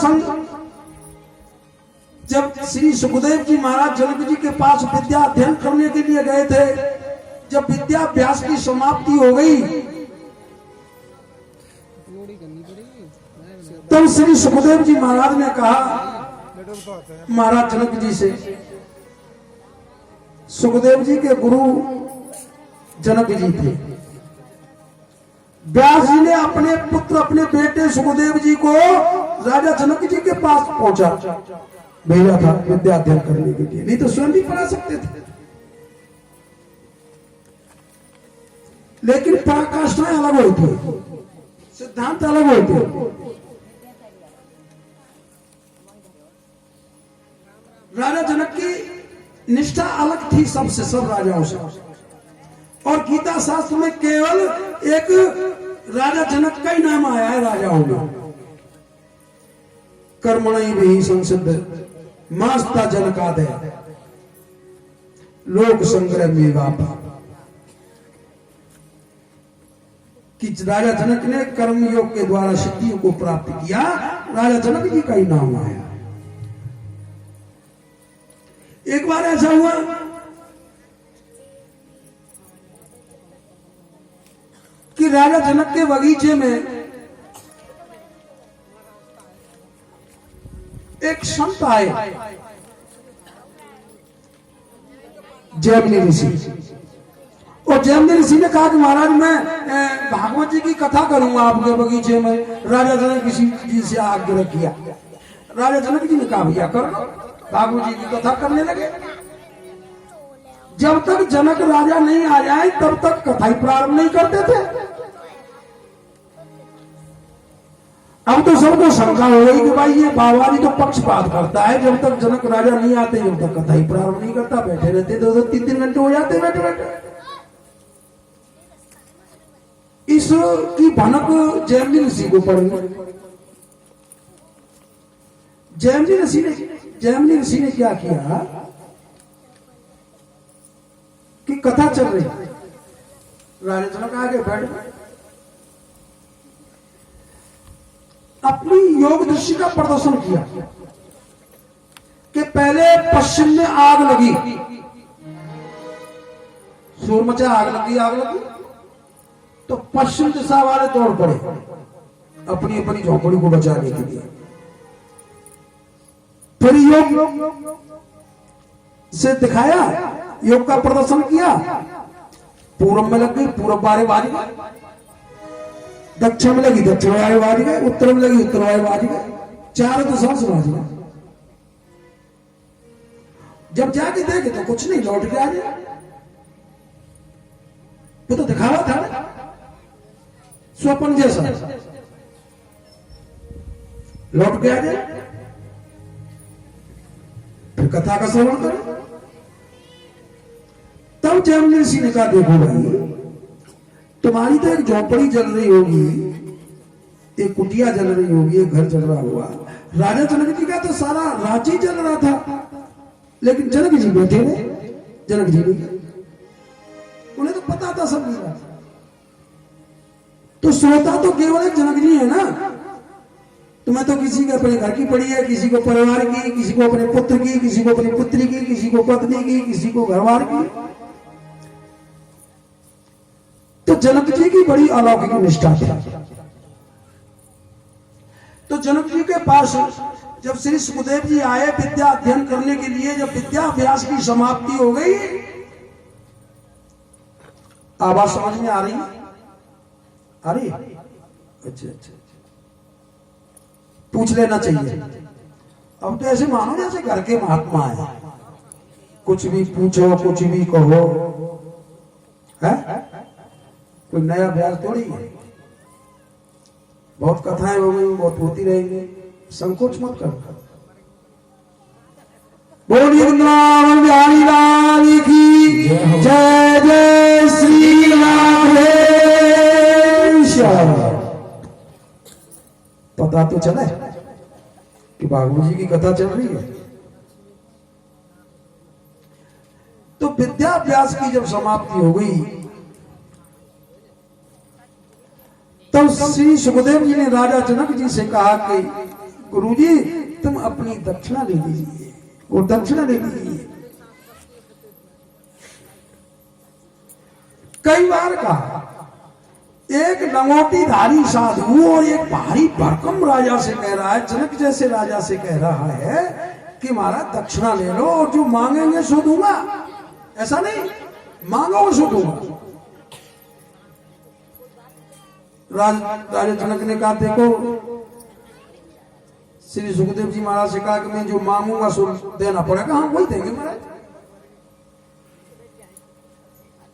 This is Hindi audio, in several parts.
प्रसंग, जब श्री सुखदेव जी महाराज जनक जी के पास विद्या अध्ययन करने के लिए गए थे, जब विद्याभ्यास की समाप्ति हो गई तब श्री सुखदेव जी महाराज ने कहा महाराज जनक जी से, सुखदेव जी के गुरु जनक जी थे। व्यास जी ने अपने पुत्र अपने बेटे सुखदेव जी को राजा जनक जी के पास पहुंचा भेजा था विद्या अध्ययन करने के लिए, नहीं तो स्वयं भी पढ़ा सकते थे। लेकिन पराकाष्ठाएं अलग होती है, सिद्धांत अलग होते हैं। राजा जनक की निष्ठा अलग थी सबसे, सब राजाओं से। और गीता शास्त्र में केवल एक राजा जनक का ही नाम आया है राजाओं में, कर्मणि भी संसिद्ध मास्ता जनकादय लोक संग्रह में वापा, कि राजा जनक ने कर्म योग के द्वारा सिद्धियों को प्राप्त किया, राजा जनक जी का ही नाम आया। एक बार ऐसा हुआ कि राजा जनक के बगीचे में एक संत आए, जैमिनी ऋषि। और जैमिनी ऋषि ने कहा कि महाराज मैं भागवत जी की कथा करूंगा आपके बगीचे में। राजा जनक जी से आग्रह किया। राजा जनक जी ने कहा भैया करो, भागवत जी की कथा करने लगे। जब तक जनक राजा नहीं आ जाए तब तक कथा ही प्रारंभ नहीं करते थे। अब तो सबको शंका हो गई कि भाई ये बावाली तो पक्षपात करता है, जब तक जनक राजा नहीं आते जब तक कथा ही प्रारंभ नहीं करता, बैठे रहते 2-3 घंटे हो जाते बैठे बैठे। इसकी भनक जैमिनी ऋषि को पड़ी। जैमिनी ऋषि ने क्या किया कि कथा चल रही, राजा जनक आगे बैठ गए, अपनी योग दृष्टि का प्रदर्शन किया कि पहले पश्चिम में आग लगी, शोर मचा, आग लगी तो पश्चिम दिशा वाले दौड़ पड़े अपनी अपनी झोपड़ी को बचाने के लिए। फिर योग से दिखाया, योग का प्रदर्शन किया, पूर्व में लग गई, पूर्व वाले बाज गए, दक्षिण में लगी दक्षिण वाले बाज गए, उत्तर में लगी उत्तर वाले बाज गए, चारों दिशाओं से बाज गए। जब जाके देखे तो कुछ नहीं, लौट के आ गया। वो तो दिखावा था ना, स्वप्न जैसा। लौट के आ गया, फिर कथा का श्रवण करो। तब जैमिनी ऋषि ने कहा देखो भाई, तुम्हारी तो एक झोपड़ी जल रही होगी, एक कुटिया जल रही होगी, एक घर जल रहा होगा। राजा जनक जी का तो सारा राज्य जल रहा था, लेकिन जनक जी बैठे रहे, जनक जी नहीं, उन्हें तो पता था सब मेरा। तो श्रोता तो केवल एक जनक जी है ना। तुम्हें तो किसी के अपने घर की पड़ी है, किसी को परिवार की, किसी को अपने पुत्र की, किसी को अपनी पुत्री की, किसी को पत्नी की, किसी को घरवार की। तो जनक जी की बड़ी अलौकिक निष्ठा थी। तो जनक जी के पास जब श्री सुखदेव जी आए विद्या अध्ययन करने के लिए, जब विद्याभ्यास की समाप्ति हो गई, आवाज समझ में आ रही? अच्छा, पूछ लेना चाहिए। अब तो ऐसे मानो जैसे घर के महात्मा है, कुछ भी पूछो, कुछ भी कहो, है कोई नया अभ्यास थोड़ी है। बहुत कथाएं हो गई, बहुत होती रहेंगी, संकोच मत करो। बोलिए वृंदावन बिहारी लाल की जय, जय श्री राधेश्याम। पता तो चला कि भागवत जी की कथा चल रही है। तो विद्याभ्यास की जब समाप्ति हो गई तब श्री सुखदेव जी ने राजा जनक जी से कहा कि गुरुजी तुम अपनी दक्षिणा ले लीजिए, वो दक्षिणा ले लीजिए। कई बार का एक लंगोटीधारी साधु और एक भारी भरकम राजा से कह रहा है, जनक जैसे राजा से कह रहा है कि महाराज दक्षिणा ले लो और जो मांगेंगे सो दूंगा। ऐसा नहीं, मांगो सो दूंगा। राजा जनक ने कहा देखो, श्री सुखदेव जी महाराज से कहा कि मैं जो मांगूंगा सो देना पड़ेगा। हाँ वही देंगे महाराज।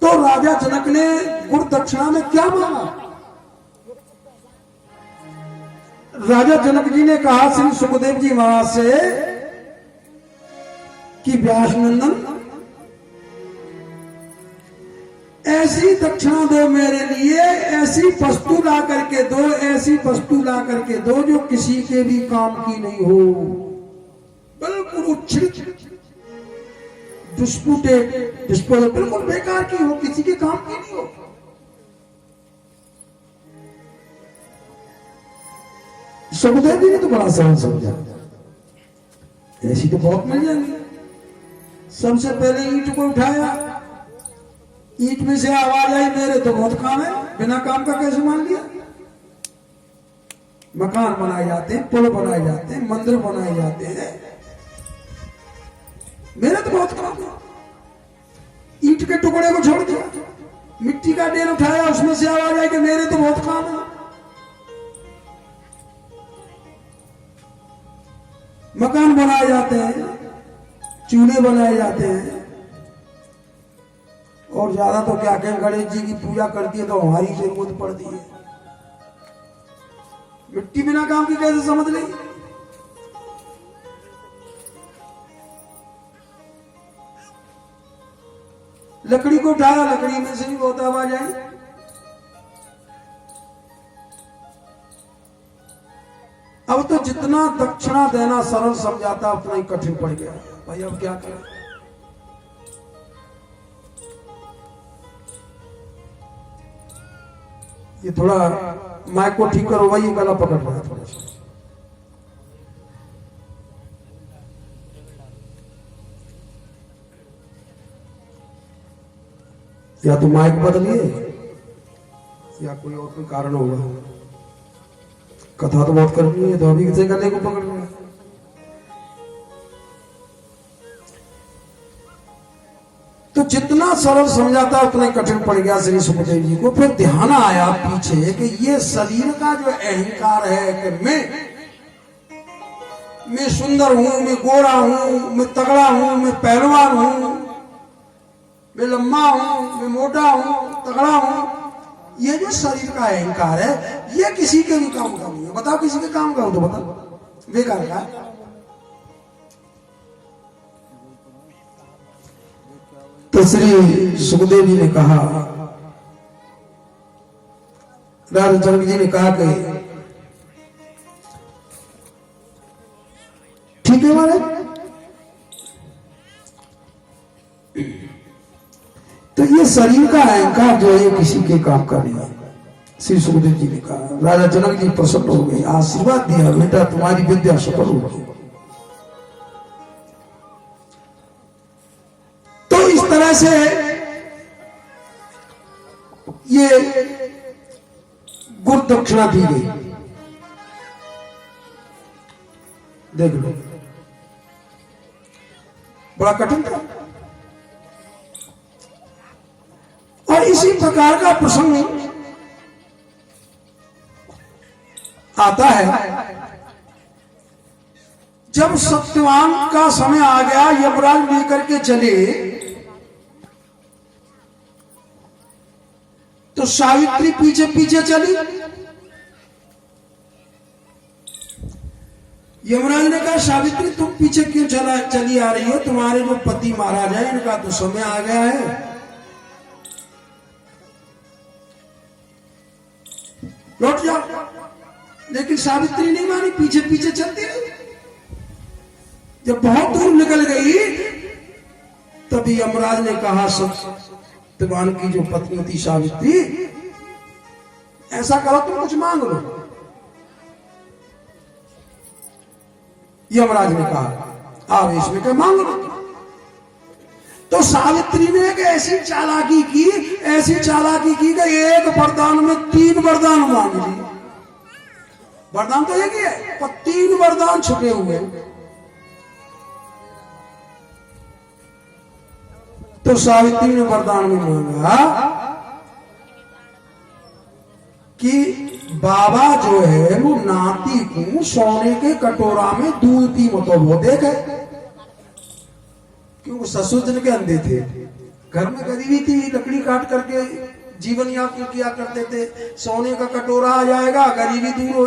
तो राजा जनक ने गुरु दक्षिणा में क्या मांगा? राजा जनक जी ने कहा श्री सुखदेव जी महाराज से कि व्यास नंदन ऐसी दक्षिणा दो मेरे लिए, ऐसी वस्तु ला करके दो, ऐसी वस्तु ला करके दो जो किसी के भी काम की नहीं हो, बिल्कुल उच्छृत डिस्पोजल, बिल्कुल बेकार की हो, किसी के काम की नहीं हो। सुखदेव जी ने तो बड़ा सरल समझा, ऐसी तो बहुत मिल जाएंगी। सबसे पहले ईंट को उठाया, ईंट में से आवाज आई मेरे तो बहुत काम है, बिना काम का कैसे मान लिया? मकान बनाए जाते हैं, पुल बनाए जाते हैं, मंदिर बनाए जाते हैं, मेरे तो बहुत काम है। ईंट के टुकड़े को छोड़ दिया, मिट्टी का ढेर उठाया, उसमें से आवाज आई कि मेरे तो बहुत काम है। मकान बनाए जाते हैं, चूल्हे बनाए जाते हैं, और ज्यादा तो क्या कहें, गणेश जी की पूजा करती है तो हमारी जरूरत पड़ती है। मिट्टी बिना काम की कैसे समझ ली? लकड़ी को उठाया, लकड़ी में से भी बहुत आवाज आई। अब तो जितना दक्षिणा देना सरल समझाता उतना ही कठिन पड़ गया। भाई अब क्या करें? ये थोड़ा माइक को ठीक करो, वही गला पकड़ रहा है थोड़ा सा। या तो माइक बदलिए या कोई और कोई कारण होगा। कथा तो बहुत करनी है, तो अभी किसी गले को पकड़ रहा है। तो जितना सरल समझाता उतना कठिन पड़ गया श्री सुखदेव जी को। फिर ध्यान आया पीछे कि ये शरीर का जो अहंकार है कि मैं सुंदर हूं, मैं गोरा हूं, मैं तगड़ा हूं, मैं पहलवान हूं, मैं लंबा हूं, मैं मोटा हूं, तगड़ा हूं, ये जो शरीर का अहंकार है ये किसी के भी काम का नहीं है। बताओ किसी के काम का हो तो बताओ, बेकार का। तो श्री सुखदेव जी ने कहा, राजा जनक जी ने कहा कि ठीक है महाराज। तो ये शरीर का अहंकार जो है किसी के काम का नहीं है। श्री सुखदेव जी ने कहा, राजा जनक जी प्रसन्न हो गए, आशीर्वाद दिया, बेटा तुम्हारी विद्या सफल होगी। तो इस तरह से ये गुरु दक्षिणा दी गई। देख लो, बड़ा कठिन था। और इसी प्रकार का प्रसंग आता है जब सत्यवान का समय आ गया, यमराज लेकर के चले, तो सावित्री पीछे पीछे चली। यमराज ने कहा, सावित्री तुम पीछे क्यों चली आ रही हो? तुम्हारे जो पति महाराज है इनका तो समय आ गया है, लौट जाओ। लेकिन सावित्री नहीं मानी, पीछे पीछे चलती रही। जब बहुत दूर निकल गई तभी यमराज ने कहा, सत्यवान की जो पत्नी थी सावित्री, ऐसा करो तुम कुछ मांग लो। यमराज ने कहा आवेश में क्या मांग लो। तो सावित्री ने एक ऐसी चालाकी की कि एक वरदान में 3 वरदान मांग ली। वरदान तो एक ही है पर 3 वरदान छुपे हुए। तो सावित्री ने वरदान में मांगा कि बाबा जो है वो नाती को सोने के कटोरा में दूध पी मत वो देखे, क्योंकि ससुर जन के अंधे थे, घर में गरीबी थी, लकड़ी काट करके जीवन यापन किया करते थे। सोने का कटोरा आ जाएगा, गरीबी दूर हो